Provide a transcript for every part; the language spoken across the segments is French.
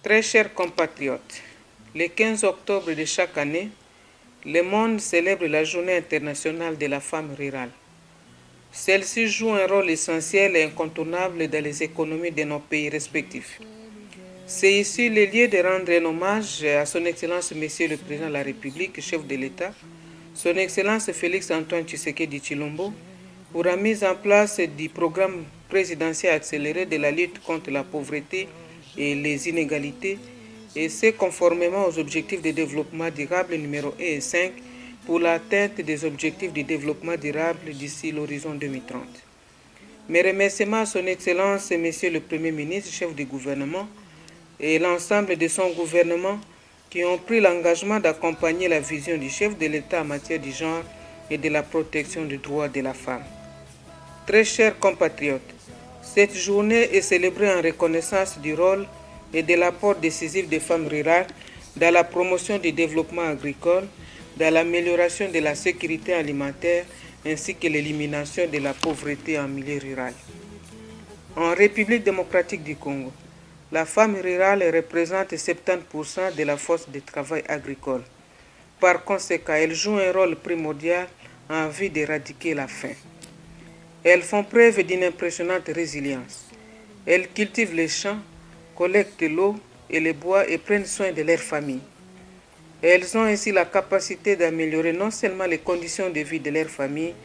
Très chers compatriotes, le 15 octobre de chaque année, le monde célèbre la Journée internationale de la femme rurale. Celle-ci joue un rôle essentiel et incontournable dans les économies de nos pays respectifs. C'est ici le lieu de rendre un hommage à son Excellence Monsieur le Président de la République, chef de l'État, son Excellence Félix Antoine Tshisekedi Tshilombo, pour la mise en place du programme présidentiel accéléré de la lutte contre la pauvreté et les inégalités, et c'est conformément aux objectifs de développement durable numéro 1 et 5 pour l'atteinte des objectifs de développement durable d'ici l'horizon 2030. Mes remerciements à son Excellence Monsieur le Premier ministre, chef du gouvernement, et l'ensemble de son gouvernement qui ont pris l'engagement d'accompagner la vision du chef de l'État en matière du genre et de la protection des droits de la femme. Très chers compatriotes, cette journée est célébrée en reconnaissance du rôle et de l'apport décisif des femmes rurales dans la promotion du développement agricole, dans l'amélioration de la sécurité alimentaire ainsi que l'élimination de la pauvreté en milieu rural. En République démocratique du Congo, la femme rurale représente 70% de la force de travail agricole. Par conséquent, elles jouent un rôle primordial en vue d'éradiquer la faim. Elles font preuve d'une impressionnante résilience. Elles cultivent les champs, collectent l'eau et les bois et prennent soin de leur famille. Elles ont ainsi la capacité d'améliorer non seulement les conditions de vie de leur famille,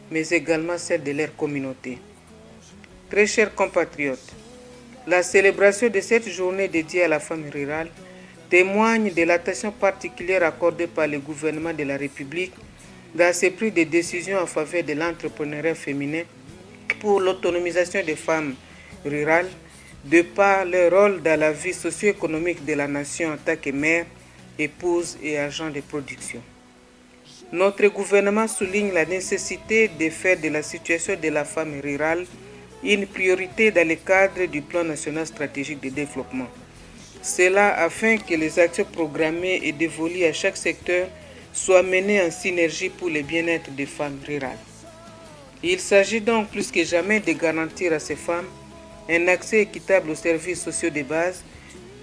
mais également celles de leur communauté. Très chers compatriotes, la célébration de cette journée dédiée à la femme rurale témoigne de l'attention particulière accordée par le gouvernement de la République dans ses prises de décisions en faveur de l'entrepreneuriat féminin pour l'autonomisation des femmes rurales, de par leur rôle dans la vie socio-économique de la nation en tant que mère, épouse et agent de production. Notre gouvernement souligne la nécessité de faire de la situation de la femme rurale une priorité dans le cadre du plan national stratégique de développement. Cela afin que les actions programmées et dévolues à chaque secteur soient menées en synergie pour le bien-être des femmes rurales. Il s'agit donc plus que jamais de garantir à ces femmes un accès équitable aux services sociaux de base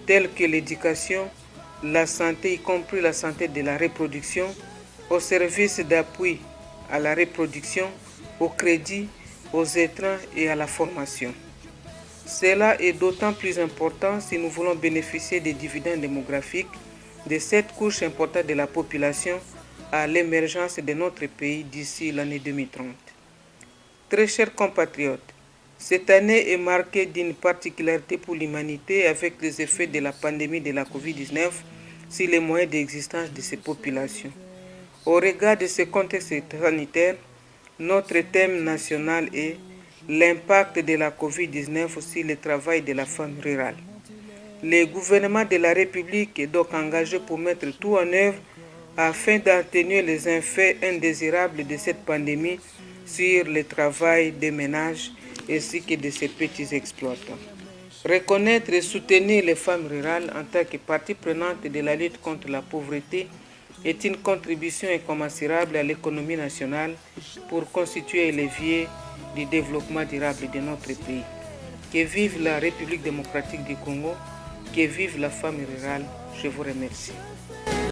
tels que l'éducation, la santé, y compris la santé de la reproduction, aux services d'appui à la reproduction, au crédit, aux étangs et à la formation. Cela est d'autant plus important si nous voulons bénéficier des dividendes démographiques de cette couche importante de la population à l'émergence de notre pays d'ici l'année 2030. Très chers compatriotes, cette année est marquée d'une particularité pour l'humanité avec les effets de la pandémie de la COVID-19 sur les moyens d'existence de ces populations. Au regard de ce contexte sanitaire, notre thème national est l'impact de la COVID-19 sur le travail de la femme rurale. Le gouvernement de la République est donc engagé pour mettre tout en œuvre afin d'atténuer les effets indésirables de cette pandémie sur le travail des ménages ainsi que de ces petits exploitants. Reconnaître et soutenir les femmes rurales en tant que partie prenante de la lutte contre la pauvreté est une contribution incommensurable à l'économie nationale pour constituer un levier du développement durable de notre pays. Que vive la République démocratique du Congo, que vive la femme rurale, je vous remercie.